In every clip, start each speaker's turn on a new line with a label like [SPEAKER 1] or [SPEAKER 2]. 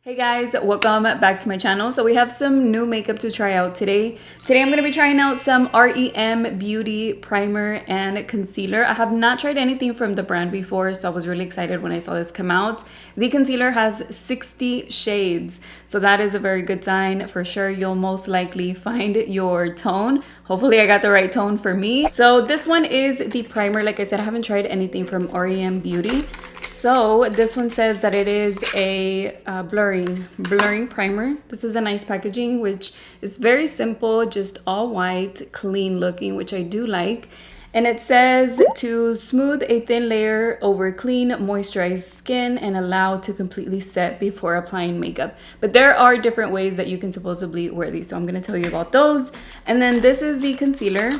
[SPEAKER 1] Hey guys, welcome back to my channel. So we have some new makeup to try out today. Today I'm going to be trying out some r.e.m beauty primer and concealer. I have not tried anything from the brand before, so I was really excited when I saw this come out. The concealer has 60 shades, so that is a very good sign. For sure you'll most likely find your tone. Hopefully I got the right tone for me. So this one is the primer. Like I said, I haven't tried anything from r.e.m beauty. So this one says that it is a blurring primer. This is a nice packaging, which is very simple, just all white, clean looking, which I do like. And it says to smooth a thin layer over clean, moisturized skin and allow to completely set before applying makeup. But there are different ways that you can supposedly wear these, so I'm going to tell you about those. And then this is the concealer.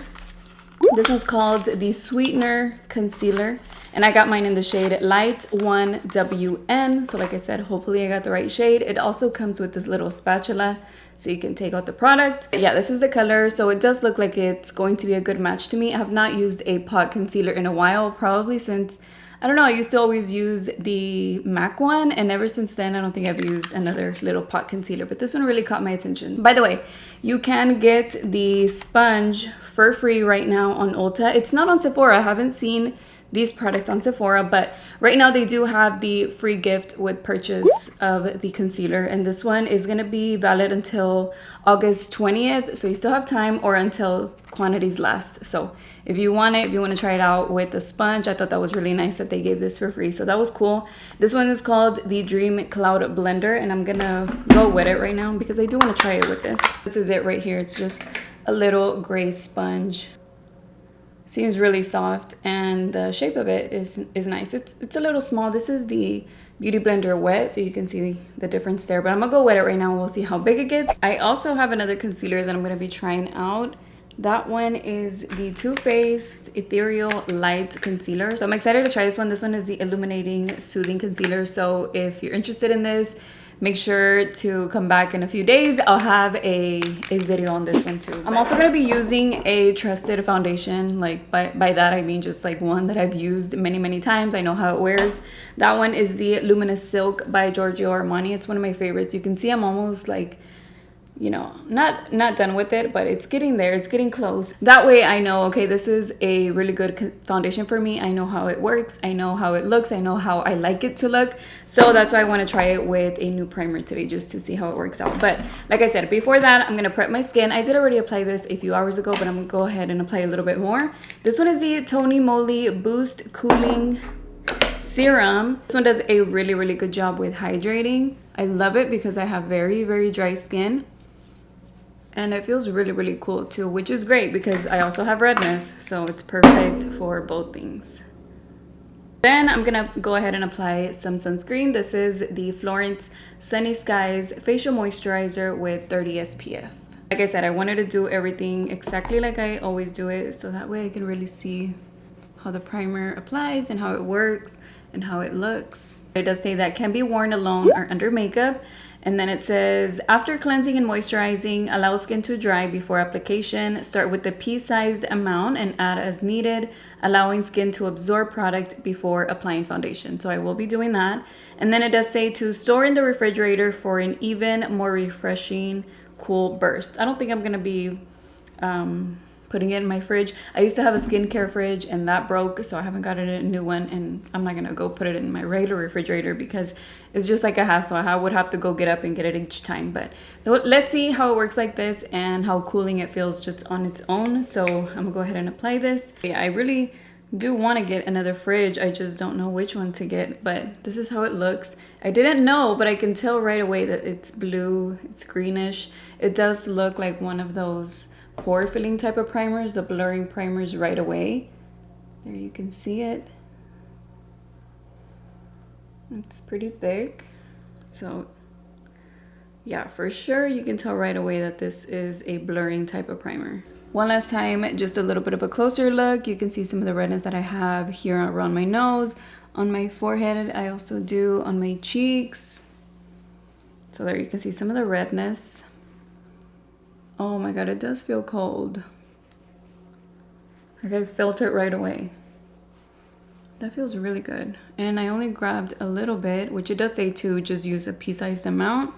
[SPEAKER 1] This one's called the Sweetener Concealer. And I got mine in the shade Light 1WN. So like I said, hopefully I got the right shade. It also comes with this little spatula so you can take out the product. Yeah, this is the color. So it does look like it's going to be a good match to me. I have not used a pot concealer in a while, probably since, I don't know, I used to always use the MAC one. And ever since then, I don't think I've used another little pot concealer. But this one really caught my attention. By the way, you can get the sponge for free right now on Ulta. It's not on Sephora. I haven't seen these products on Sephora, but right now they do have the free gift with purchase of the concealer, and this one is going to be valid until August 20th, so you still have time, or until quantities last. So if you want it, if you want to try it out with the sponge, I thought that was really nice that they gave this for free, so that was cool. This one is called the Dream Cloud Blender, and I'm gonna go with it right now because I do want to try it with this. This is it right here. It's just a little gray sponge. Seems really soft, and the shape of it is nice. It's a little small. This is the Beauty Blender Wet, so you can see the difference there. But I'm gonna go wet it right now and we'll see how big it gets. I also have another concealer that I'm gonna be trying out. That one is the Too Faced Ethereal Light Concealer. So I'm excited to try this one. This one is the Illuminating Soothing Concealer. So if you're interested in this, make sure to come back in a few days. I'll have a video on this one too. I'm also going to be using a trusted foundation. Like by that I mean just like one that I've used many times. I know how it wears. That one is the Luminous Silk by Giorgio Armani. It's one of my favorites. You can see I'm almost like, you know, not done with it, but it's getting there. It's getting close. That way I know, okay, this is a really good foundation for me. I know how it works. I know how it looks. I know how I like it to look. So that's why I want to try it with a new primer today, just to see how it works out. But like I said, before that, I'm going to prep my skin. I did already apply this a few hours ago, but I'm going to go ahead and apply a little bit more. This one is the Tony Moly Boost Cooling Serum. This one does a really good job with hydrating. I love it because I have very dry skin. And it feels really cool too, which is great because I also have redness, so it's perfect for both things. Then I'm gonna go ahead and apply some sunscreen. This is the Florence Sunny Skies Facial Moisturizer with 30 SPF. Like I said, I wanted to do everything exactly like I always do it, so that way I can really see how the primer applies and how it works and how it looks. It does say that can be worn alone or under makeup. And then it says, after cleansing and moisturizing, allow skin to dry before application. Start with the pea-sized amount and add as needed, allowing skin to absorb product before applying foundation. So I will be doing that. And then it does say to store in the refrigerator for an even more refreshing, cool burst. I don't think I'm going to be putting it in my fridge. I used to have a skincare fridge and that broke, so I haven't gotten a new one, and I'm not gonna go put it in my regular refrigerator because it's just like a hassle. I would have to go get up and get it each time. But let's see how it works like this and how cooling it feels just on its own. So I'm gonna go ahead and apply this. Yeah, I really do want to get another fridge. I just don't know which one to get, but this is how it looks. I didn't know, but I can tell right away that it's blue, it's greenish. It does look like one of those pore filling type of primers, the blurring primers, right away. There you can see it. It's pretty thick. So yeah, for sure you can tell right away that this is a blurring type of primer. One last time, just a little bit of a closer look. You can see some of the redness that I have here around my nose, on my forehead. I also do on my cheeks. So there you can see some of the redness. Oh my god, it does feel cold. Like I felt it right away. That feels really good. And I only grabbed a little bit, which it does say to just use a pea-sized amount.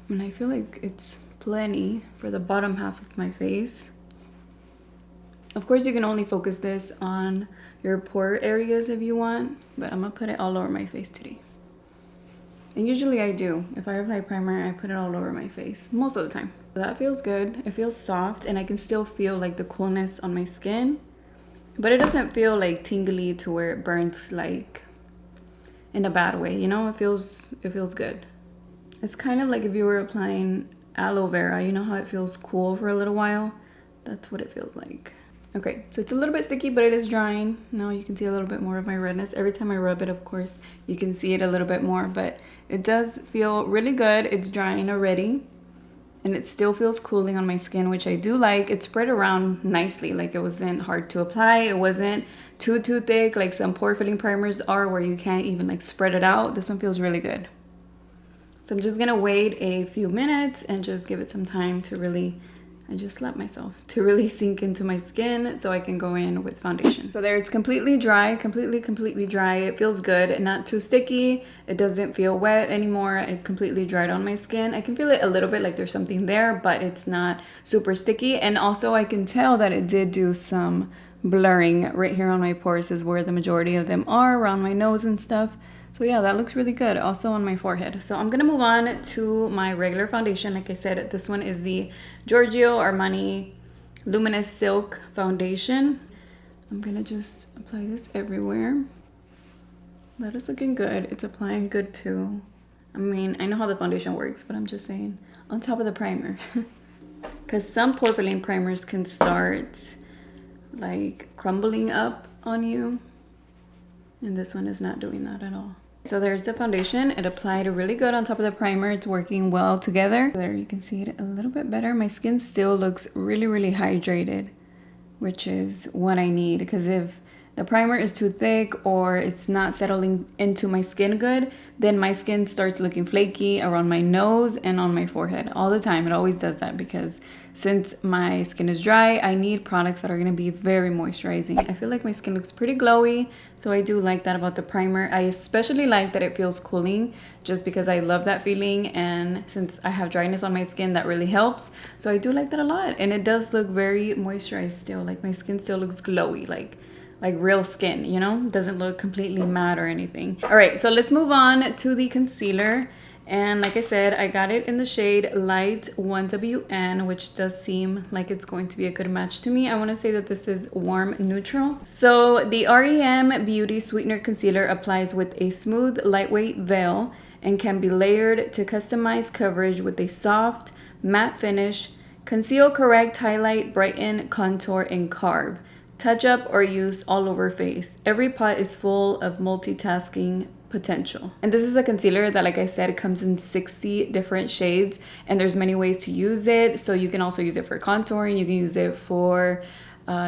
[SPEAKER 1] And I feel like it's plenty for the bottom half of my face. Of course, you can only focus this on your pore areas if you want, but I'm gonna put it all over my face today. And usually I do. If I apply primer, I put it all over my face, most of the time. That feels good. It feels soft, and I can still feel like the coolness on my skin, but it doesn't feel like tingly to where it burns like in a bad way, you know? It feels good. It's kind of like if you were applying aloe vera, you know how it feels cool for a little while? That's what it feels like. Okay, so it's a little bit sticky, but it is drying. Now you can see a little bit more of my redness. Every time I rub it, of course, you can see it a little bit more, but it does feel really good. It's drying already, and it still feels cooling on my skin, which I do like. It spread around nicely, like it wasn't hard to apply. It wasn't too thick like some pore filling primers are where you can't even like spread it out. This one feels really good. So I'm just gonna wait a few minutes and just give it some time to really, I just slapped myself, to really sink into my skin so I can go in with foundation. So there, it's completely dry, completely dry. It feels good, not too sticky. It doesn't feel wet anymore. It completely dried on my skin. I can feel it a little bit like there's something there, but it's not super sticky. And also I can tell that it did do some blurring right here on my pores is where the majority of them are, around my nose and stuff. So yeah, that looks really good. Also on my forehead. So I'm gonna move on to my regular foundation. Like I said, this one is the Giorgio Armani Luminous Silk Foundation. I'm gonna just apply this everywhere. That is looking good. It's applying good too. I mean, I know how the foundation works, but I'm just saying on top of the primer. Because some pore filling primers can start like crumbling up on you. And this one is not doing that at all. So there's the foundation. It applied really good on top of the primer. It's working well together. There you can see it a little bit better. My skin still looks really hydrated, which is what I need, because if the primer is too thick or it's not settling into my skin good, then my skin starts looking flaky around my nose and on my forehead all the time. It always does that because since my skin is dry, I need products that are going to be very moisturizing. I feel like my skin looks pretty glowy, so I do like that about the primer. I especially like that it feels cooling just because I love that feeling, and since I have dryness on my skin, that really helps. So I do like that a lot, and it does look very moisturized still. Like my skin still looks glowy, like real skin, you know? It doesn't look completely matte or anything. All right, so let's move on to the concealer. And like I said, I got it in the shade Light 1WN, which does seem like it's going to be a good match to me. I want to say that this is warm neutral. So the r.e.m. Beauty Sweetener Concealer applies with a smooth, lightweight veil and can be layered to customize coverage with a soft, matte finish. Conceal, correct, highlight, brighten, contour, and carve. Touch up or use all over face. Every pot is full of multitasking potential. And this is a concealer that, like I said, comes in 60 different shades, and there's many ways to use it. So you can also use it for contouring, you can use it for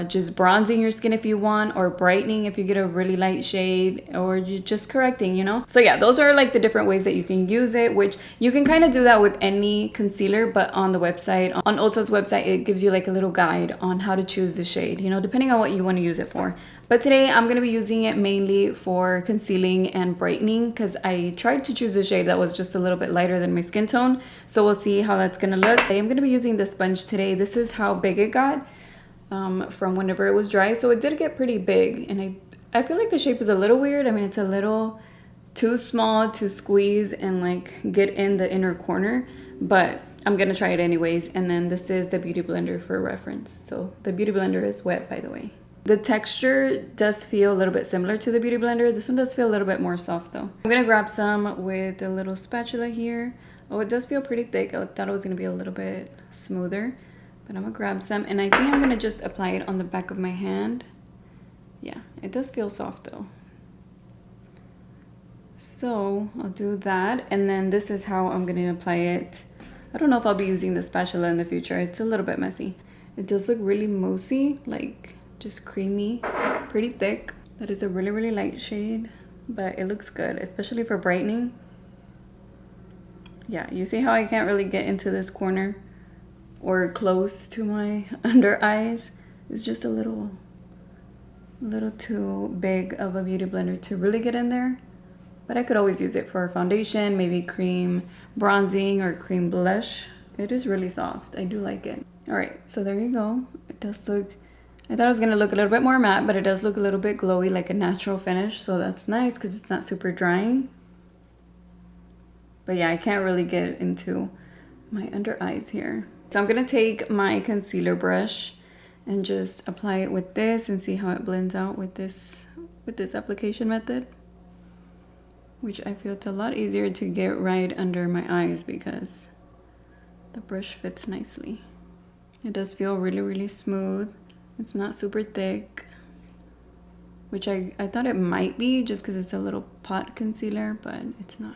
[SPEAKER 1] just bronzing your skin if you want, or brightening if you get a really light shade, or you just correcting, you know? So yeah, those are like the different ways that you can use it, which you can kind of do that with any concealer, but on the website, on Ulta's website, it gives you like a little guide on how to choose the shade, you know, depending on what you want to use it for. But today I'm going to be using it mainly for concealing and brightening, because I tried to choose a shade that was just a little bit lighter than my skin tone. So we'll see how that's going to look. I'm going to be using the sponge today. This is how big it got from whenever it was dry. So it did get pretty big, and I feel like the shape is a little weird. I mean, it's a little too small to squeeze and like get in the inner corner, but I'm going to try it anyways. And then this is the Beauty Blender for reference. So the Beauty Blender is wet, by the way. The texture does feel a little bit similar to the Beauty Blender. This one does feel a little bit more soft though. I'm gonna grab some with a little spatula here. Oh, it does feel pretty thick. I thought it was gonna be a little bit smoother, but I'm gonna grab some, and I think I'm gonna just apply it on the back of my hand. Yeah, it does feel soft though. So I'll do that, and then this is how I'm gonna apply it. I don't know if I'll be using the spatula in the future. It's a little bit messy. It does look really moussey, like just creamy, pretty thick. That is a really light shade, but it looks good, especially for brightening. Yeah, you see how I can't really get into this corner or close to my under eyes? It's just a little A little too big of a beauty blender to really get in there. But I could always use it for foundation, maybe cream bronzing or cream blush. It is really soft. I do like it. All right, so there you go. It does look, I thought it was gonna look a little bit more matte, but it does look a little bit glowy, like a natural finish. So that's nice because it's not super drying. But yeah, I can't really get into my under eyes here. So I'm gonna take my concealer brush and just apply it with this and see how it blends out with this application method. Which I feel it's a lot easier to get right under my eyes because the brush fits nicely. It does feel really, really smooth. It's not super thick, which I thought it might be just because it's a little pot concealer, but it's not.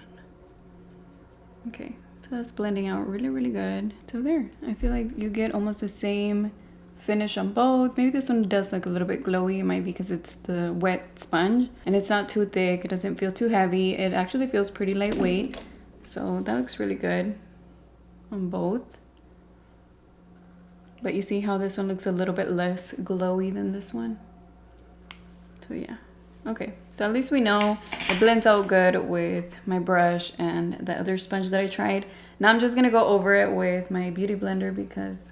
[SPEAKER 1] Okay, so that's blending out really, really good. So there, I feel like you get almost the same finish on both. Maybe this one does look a little bit glowy. It might be because it's the wet sponge and it's not too thick. It doesn't feel too heavy. It actually feels pretty lightweight. So that looks really good on both. But you see how this one looks a little bit less glowy than this one. So yeah. Okay, so at least we know it blends out good with my brush and the other sponge that I tried. Now I'm just gonna go over it with my beauty blender because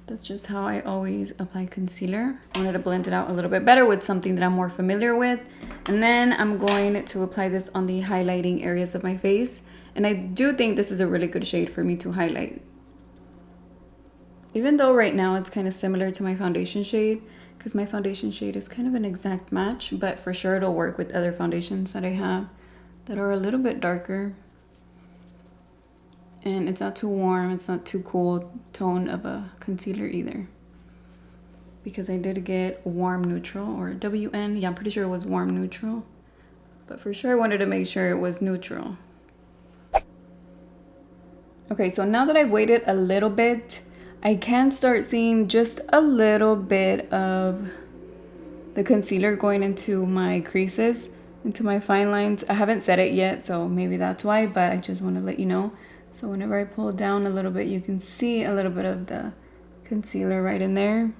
[SPEAKER 1] that's just how I always apply concealer. I wanted to blend it out a little bit better with something that I'm more familiar with. And then I'm going to apply this on the highlighting areas of my face. And I do think this is a really good shade for me to highlight. Even though right now it's kind of similar to my foundation shade, because my foundation shade is kind of an exact match, but for sure it'll work with other foundations that I have that are a little bit darker. And it's not too warm, it's not too cool tone of a concealer either. Because I did get warm neutral or WN. Yeah, I'm pretty sure it was warm neutral. But for sure I wanted to make sure it was neutral. Okay, so now that I've waited a little bit, I can start seeing just a little bit of the concealer going into my creases, into my fine lines. I haven't set it yet, so maybe that's why, but I just want to let you know. So whenever I pull down a little bit, you can see a little bit of the concealer right in there.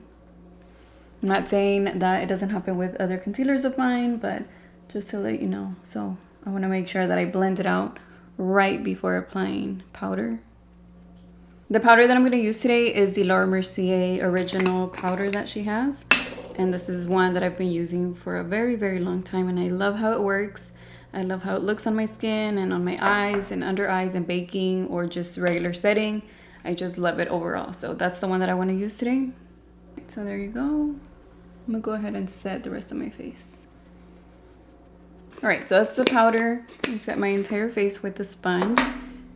[SPEAKER 1] I'm not saying that it doesn't happen with other concealers of mine, but just to let you know. So I want to make sure that I blend it out right before applying powder. The powder that I'm going to use today is the Laura Mercier original powder that she has. And this is one that I've been using for a very, very long time. And I love how it works. I love how it looks on my skin and on my eyes and under eyes and baking or just regular setting. I just love it overall. So that's the one that I want to use today. So there you go. I'm going to go ahead and set the rest of my face. All right, so that's the powder. I set my entire face with the sponge.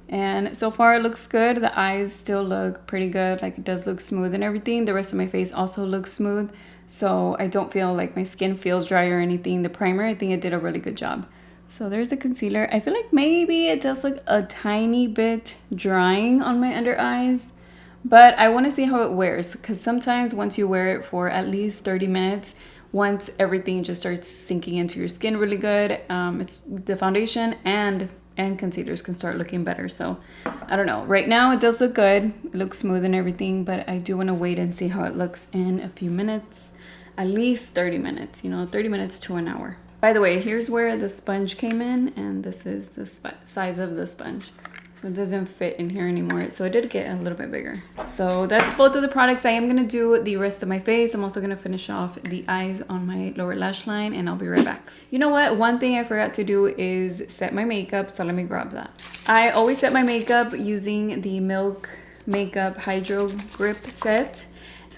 [SPEAKER 1] And so far it looks good. The eyes still look pretty good. Like it does look smooth and everything. The rest of my face also looks smooth. So I don't feel like my skin feels dry or anything. The primer, I think it did a really good job. So there's the concealer. I feel like maybe it does look a tiny bit drying on my under eyes. But I want to see how it wears. Because sometimes once you wear it for at least 30 minutes, once everything just starts sinking into your skin really good, it's the foundation and concealers can start looking better. So I don't know, right now it does look good, it looks smooth and everything, but I do want to wait and see how it looks in a few minutes, at least 30 minutes, you know, 30 minutes to an hour. By the way, here's where the sponge came in, and this is the size of the sponge. So it doesn't fit in here anymore, so it did get a little bit bigger. So that's both of the products. I am gonna do the rest of my face. I'm also gonna finish off the eyes on my lower lash line, and I'll be right back. You know what? One thing I forgot to do is set my makeup, so let me grab that. I always set my makeup using the Milk Makeup Hydro Grip set.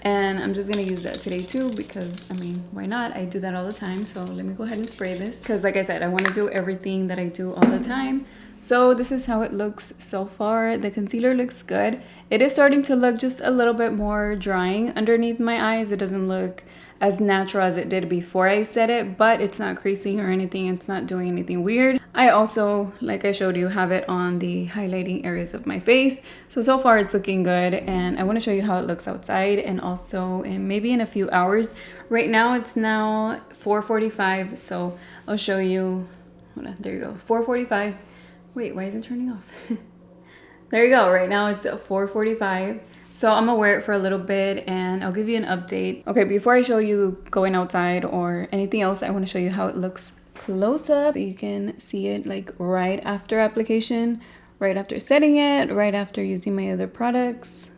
[SPEAKER 1] And I'm just gonna use that today too because, I mean, why not? I do that all the time. So let me go ahead and spray this because, like I said, I want to do everything that I do all the time. So this is how it looks so far. The concealer looks good. It is starting to look just a little bit more drying underneath my eyes. It doesn't look as natural as it did before I set it, but it's not creasing or anything. It's not doing anything weird. I also, like I showed you, have it on the highlighting areas of my face. So far it's looking good, and I want to show you how it looks outside and also maybe in a few hours. Right now it's now 4:45, so I'll show you. Hold on, there you go, 4:45. Wait, why is it turning off? There you go, right now it's 4:45. So I'm gonna wear it for a little bit and I'll give you an update. Okay, before I show you going outside or anything else, I wanna show you how it looks close up. So you can see it like right after application, right after setting it, right after using my other products.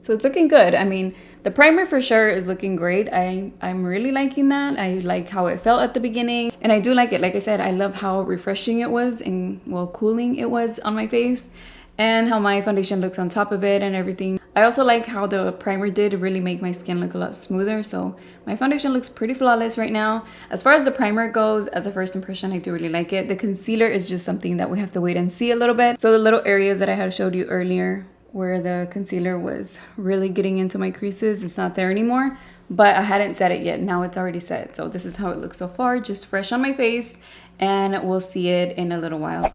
[SPEAKER 1] So it's looking good. I mean, the primer for sure is looking great. I'm really liking that. I like how it felt at the beginning. And I do like it. Like I said, I love how refreshing it was and, well, cooling it was on my face. And how my foundation looks on top of it and everything. I also like how the primer did really make my skin look a lot smoother. So my foundation looks pretty flawless right now. As far as the primer goes, as a first impression, I do really like it. The concealer is just something that we have to wait and see a little bit. So the little areas that I had showed you earlier where the concealer was really getting into my creases, it's not there anymore. But I hadn't set it yet. Now it's already set. So this is how it looks so far, just fresh on my face. And we'll see it in a little while.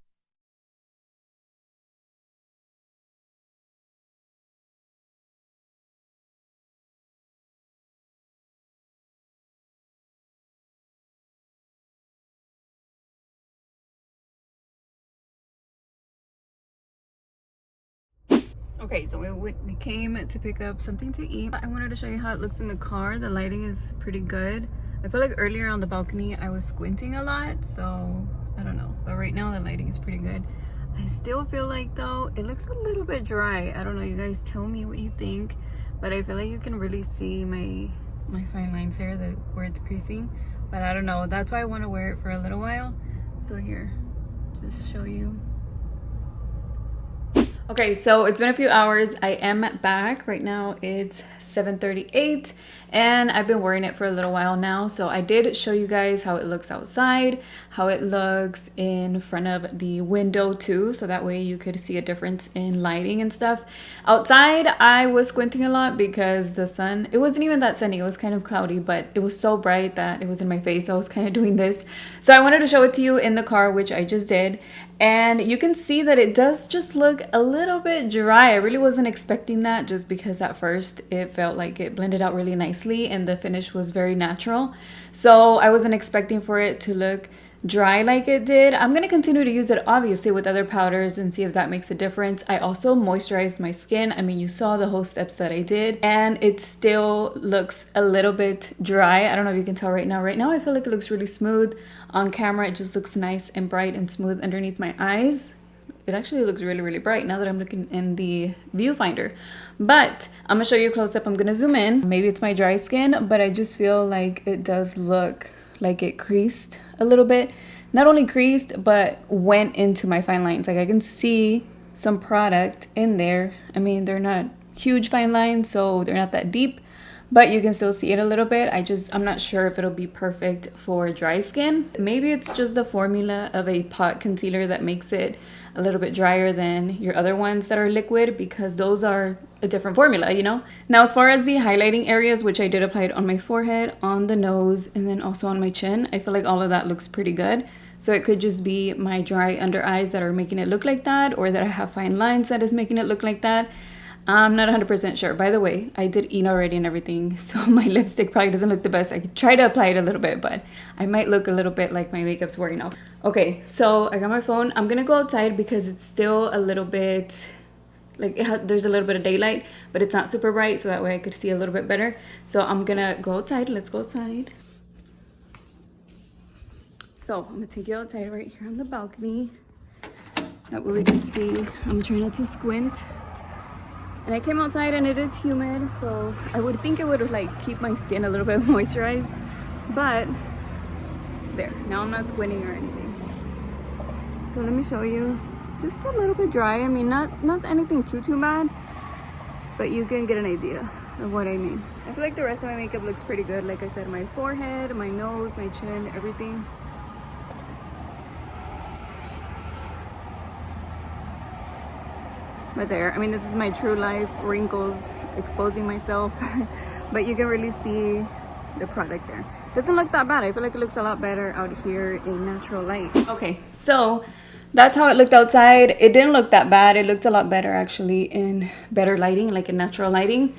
[SPEAKER 1] Okay, so we came to pick up something to eat. I wanted to show you how it looks in the car. The lighting is pretty good. I feel like earlier on the balcony I was squinting a lot, so I don't know. But right now the lighting is pretty good. I still feel like though it looks a little bit dry. I don't know, you guys tell me what you think, but I feel like you can really see my fine lines there, where it's creasing. But I don't know, that's why I want to wear it for a little while. So here, just show you. Okay, so it's been a few hours. I am back. Right now it's 7:38 and I've been wearing it for a little while now. So I did show you guys how it looks outside, how it looks in front of the window too. So that way you could see a difference in lighting and stuff. Outside, I was squinting a lot because the sun, it wasn't even that sunny. It was kind of cloudy, but it was so bright that it was in my face. So I was kind of doing this. So I wanted to show it to you in the car, which I just did. And you can see that it does just look a little bit dry. I really wasn't expecting that just because at first it felt like it blended out really nicely and the finish was very natural. So I wasn't expecting for it to look dry like it did. I'm going to continue to use it obviously with other powders and see if that makes a difference. I also moisturized my skin. I mean, you saw the whole steps that I did and it still looks a little bit dry. I don't know if you can tell right now. Right now I feel like it looks really smooth. On camera it just looks nice and bright and smooth underneath my eyes. It actually looks really, really bright now that I'm looking in the viewfinder. But I'm gonna show you a close-up. I'm gonna zoom in. Maybe it's my dry skin, but I just feel like it does look like it creased a little bit. Not only creased, but went into my fine lines. Like I can see some product in there. I mean, they're not huge fine lines, so they're not that deep, but you can still see it a little bit. I'm not sure if it'll be perfect for dry skin. Maybe it's just the formula of a pot concealer that makes it a little bit drier than your other ones that are liquid, because those are a different formula, you know? Now, as far as the highlighting areas, which I did apply it on my forehead, on the nose, and then also on my chin, I feel like all of that looks pretty good. So it could just be my dry under eyes that are making it look like that, or that I have fine lines that is making it look like that. I'm not 100% sure. By the way, I did eat already and everything, so my lipstick probably doesn't look the best. I could try to apply it a little bit, but I might look a little bit like my makeup's wearing off. Okay, so I got my phone. I'm gonna go outside because it's still a little bit, like there's a little bit of daylight, but it's not super bright, so that way I could see a little bit better. So I'm gonna go outside. Let's go outside. So I'm gonna take you outside right here on the balcony. That way we can see. I'm trying not to squint. And I came outside and it is humid, so I would think it would like keep my skin a little bit moisturized, but there, now I'm not squinting or anything. So let me show you, just a little bit dry. I mean, not anything too bad, but you can get an idea of what I mean. I feel like the rest of my makeup looks pretty good. Like I said, my forehead, my nose, my chin, everything. But there, I mean, this is my true life wrinkles exposing myself, but you can really see the product there. Doesn't look that bad. I feel like it looks a lot better out here in natural light. Okay, so that's how it looked outside. It didn't look that bad. It looked a lot better actually in better lighting, like in natural lighting.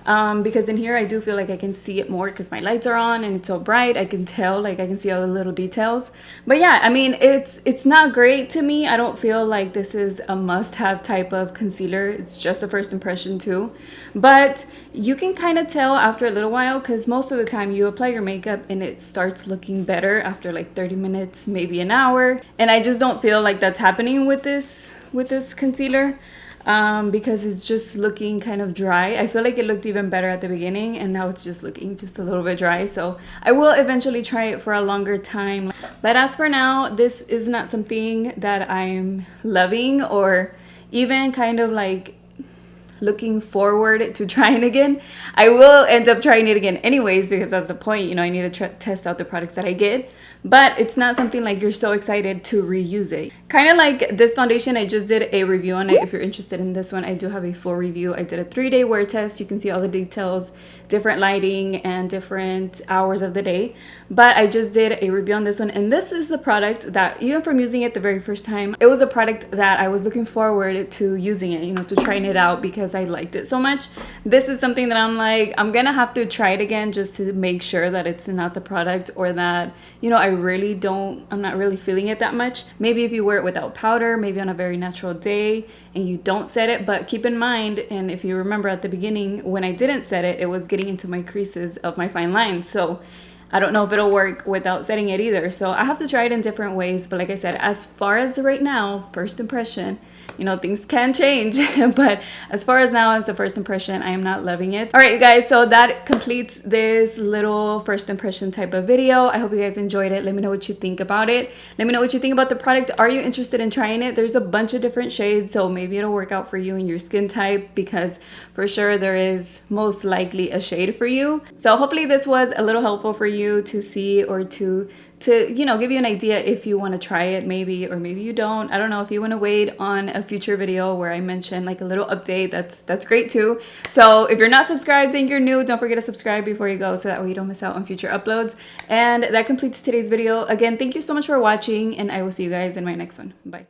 [SPEAKER 1] because in here I do feel like I can see it more because my lights are on and it's so bright. I can tell, like I can see all the little details. But yeah, I mean, it's not great to me. I don't feel like this is a must-have type of concealer. It's just a first impression too. But you can kind of tell after a little while, because most of the time you apply your makeup and it starts looking better after like 30 minutes, maybe an hour. And I just don't feel like that's happening with this concealer. Because it's just looking kind of dry. I feel like it looked even better at the beginning and now it's just looking just a little bit dry. So I will eventually try it for a longer time. But as for now, this is not something that I'm loving or even kind of like looking forward to trying again. I will end up trying it again anyways, because that's the point, you know, I need to test out the products that I get. But it's not something like you're so excited to reuse it. Kind of like this foundation, I just did a review on it. If you're interested in this one, I do have a full review. I did a 3-day wear test. You can see all the details, different lighting and different hours of the day. But I just did a review on this one, and this is the product that even from using it the very first time, it was a product that I was looking forward to using it, you know, to trying it out because I liked it so much. This is something that I'm like, I'm gonna have to try it again just to make sure that it's not the product, or that, you know, I'm not really feeling it that much. Maybe if you wear it without powder, maybe on a very natural day and you don't set it, but keep in mind, and if you remember at the beginning when I didn't set it, it was getting into my creases of my fine lines. So I don't know if it'll work without setting it either. So I have to try it in different ways. But like I said, as far as right now, first impression, you know, things can change. But as far as now, it's a first impression. I am not loving it. All right, you guys. So that completes this little first impression type of video. I hope you guys enjoyed it. Let me know what you think about it. Let me know what you think about the product. Are you interested in trying it? There's a bunch of different shades, so maybe it'll work out for you and your skin type, because for sure there is most likely a shade for you. So hopefully this was a little helpful for you to see, or to you know, give you an idea if you want to try it, maybe, or maybe you don't. I don't know. If you want to wait on a future video where I mention like a little update, that's great too. So if you're not subscribed and you're new, don't forget to subscribe before you go, so that way you don't miss out on future uploads. And that completes today's video. Again, thank you so much for watching, and I will see you guys in my next one. Bye.